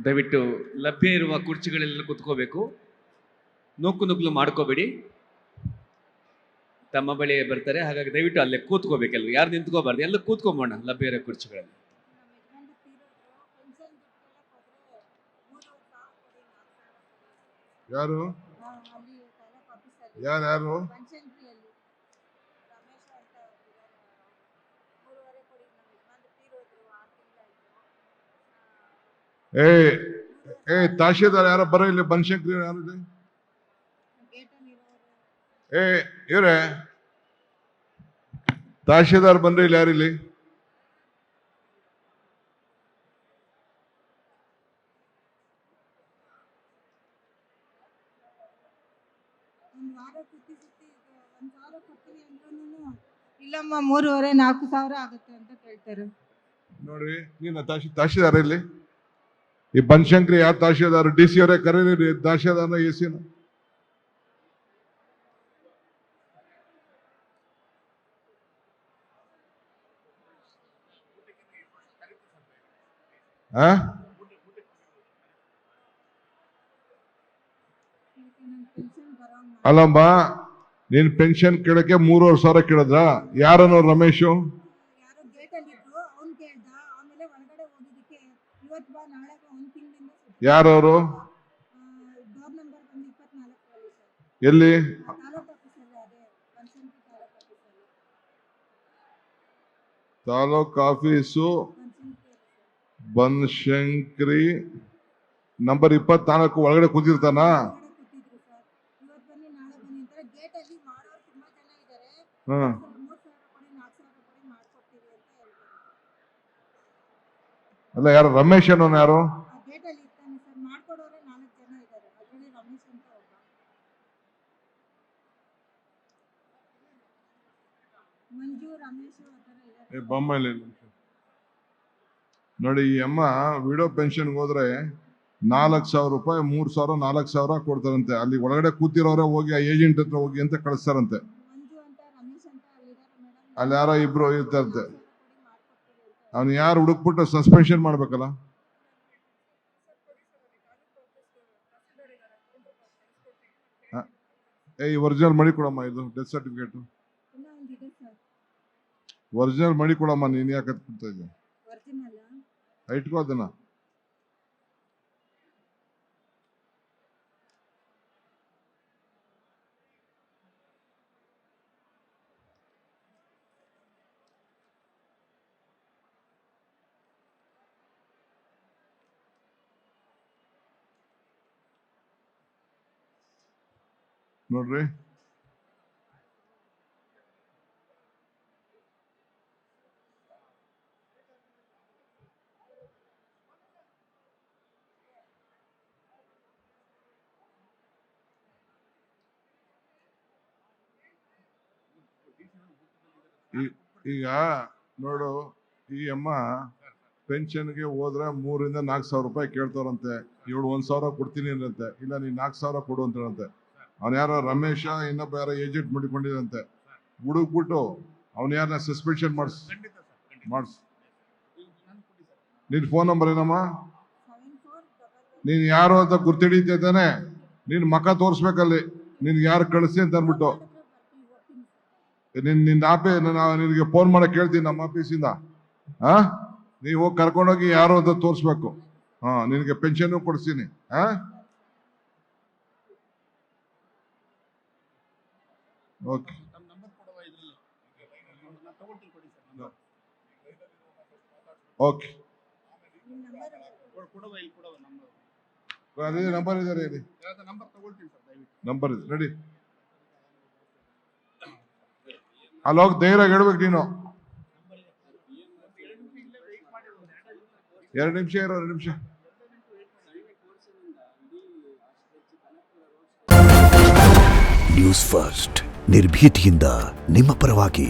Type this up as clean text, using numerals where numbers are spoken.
ದಯವಿಟ್ಟು ಲಭ್ಯ ಇರುವ ಕುರ್ಚಿಗಳೆಲ್ಲ ಕೂತ್ಕೋಬೇಕು. ನೂಕು ನುಗ್ಲು ಮಾಡ್ಕೋಬೇಡಿ. ತಮ್ಮ ಬಳಿ ಬರ್ತಾರೆ, ಹಾಗಾಗಿ ದಯವಿಟ್ಟು ಅಲ್ಲೇ ಕೂತ್ಕೋಬೇಕೆಲ್ಲ, ಯಾರು ನಿಂತ್ಕೋಬಾರ್ದು, ಎಲ್ಲ ಕೂತ್ಕೊಂಬೋಣ ಲಭ್ಯ ಇರೋ ಕುರ್ಚಿಗಳಲ್ಲಿ. ಯಾರು ಯಾರು ತಹಶೀಲ್ದಾರ್ ಯಾರ ಬರೋ ಇಲ್ಲಿ ಬನಶಂಕರಿ ಯಾರು ಇವ್ರೆ ತಹಶೀಲ್ದಾರ್ ಬಂದ್ರೆ ಇಲ್ಲಿ ಯಾರಿಲ್ಲಿ? ಇಲ್ಲಮ್ಮ 3,500-4,000 ಆಗುತ್ತೆ ಅಂತ ಕೇಳ್ತಾರೆ. ನೋಡ್ರಿ, ನೀನು ತಹಶೀಲ್ದಾರ್ ಇಲ್ಲಿ ಈ ಬನಶಂಕರಿ ಯಾರು ತಹಶೀಲ್ದಾರ್? DC ಅವರೇ ಕರೀರಿ ತಹಶೀಲ್ದಾರ್ನ AC ನ. ಅಲ್ಲಮ್ಮ, ನೀನ್ ಪೆನ್ಷನ್ ಕೇಳಕ್ಕೆ 3,500 ಕೇಳಿದ್ರ? ಯಾರನ್ನು ರಮೇಶು? ಯಾರವರು? ಎಲ್ಲಿ? ತಾಲೂಕ್ ಆಫೀಸು ಬನಶಂಕರಿ ನಂಬರ್ 24 ಒಳಗಡೆ ಕೂತಿರ್ತಾನ? ಅಲ್ಲ, ಯಾರು ರಮೇಶ್ ಅನ್ನೋನು? ಯಾರು? ಬೊಮ್ಮಲ್ಲಿ ನೋಡಿ, ಈ ಅಮ್ಮ ವಿಡೋ ಪೆನ್ಷನ್ಗೆ ಹೋದ್ರೆ 4,000 ರೂಪಾಯಿ, 3,000, 4,000 ಕೊಡ್ತಾರಂತೆ. ಅಲ್ಲಿ ಒಳಗಡೆ ಕೂತಿರೋರೆ ಹೋಗಿ ಆ ಏಜೆಂಟ್ ಹತ್ರ ಹೋಗಿ ಅಂತ ಕಳಿಸ್ತಾರಂತೆ. ಅಲ್ಲಿ ಯಾರೋ ಇಬ್ರು ಇರ್ತಾರಂತೆ. ಅವ್ನು ಯಾರು ಹುಡುಕ್ಬಿಟ್ಟು ಸಸ್ಪೆನ್ಷನ್ ಮಾಡ್ಬೇಕಲ್ಲ. ಈ ಒರಿಜಿನಲ್ ಮಾಡಿ ಕೊಡಮ್ಮ, ಇದು ಡೆತ್ ಸರ್ಟಿಫಿಕೇಟ್ ಒರಿಜಿನಲ್ ಮಾಡಿ ಕೊಡಮ್ಮ. ನೀನ್ ಯಾಕೆ ಕೊಡ್ತಾ ಇದ್ದೆ? ಇಟ್ಕೋ ಅದನ್ನ. ನೋಡ್ರಿ, ಈಗ ನೋಡು, ಈ ಅಮ್ಮ ಪೆನ್ಷನ್ಗೆ ಹೋದ್ರೆ 3,000-4,000 ರೂಪಾಯಿ ಕೇಳ್ತಾರಂತೆ. ಇವಳು 1,000 ಕೊಡ್ತೀನಿ ಅಂತೆ. ಇಲ್ಲ, ನೀನ್ 4,000 ಕೊಡು ಅಂತಾರಂತೆ. ಅವ್ನು ಯಾರೋ ರಮೇಶ ಇನ್ನೊಬ್ಬ ಯಾರೋ ಏಜೆಂಟ್ ಮಾಡಿಕೊಂಡಿದಂತೆ. ಹುಡುಕ್ಬಿಟ್ಟು ಅವ್ನು ಯಾರನ್ನ ಸಸ್ಪೆನ್ಷನ್ ಮಾಡಿಸ್. ನಿನ್ ಫೋನ್ ನಂಬರ್ ಏನಮ್ಮ? ನೀನ್ ಯಾರು ಅಂತ ಗುರ್ತಿಡಿತಾನೆ. ನೀನ್ ಮಕ ತೋರ್ಸ್ಬೇಕಲ್ಲಿ, ನಿನ್ಗೆ ಯಾರು ಕಳಿಸಿ ಅಂತ ಅನ್ಬಿಟ್ಟು. ನಿನಗೆ ಫೋನ್ ಮಾಡಕ್ ಹೇಳ್ತೀನಿ ನಮ್ಮ ಆಫೀಸಿಂದ. ನೀವು ಕರ್ಕೊಂಡೋಗಿ ಯಾರು ಅಂತ ತೋರ್ಸ್ಬೇಕು. ನಿನಗೆ ಪೆನ್ಷನ್ ಕೊಡ್ತೀನಿ. ಓಕೆ, ಓಕೆ, ಅದೇ ನಂಬರ್ ಇದೆ, ಹೇಳಿ. ನಂಬರ್ ಇದೆ, ರೆಡಿ. ಅಲ್ಲೋಗಿ ಧೈರ್ಯ ಹೇಳ್ಬೇಕು ನೀನು. 2 ನಿಮಿಷ ಇರೋ, 2 ನಿಮಿಷ. ನ್ಯೂಸ್ ಫಸ್ಟ್, ನಿರ್ಭೀತಿಯಿಂದ ನಿಮ್ಮ ಪರವಾಗಿ.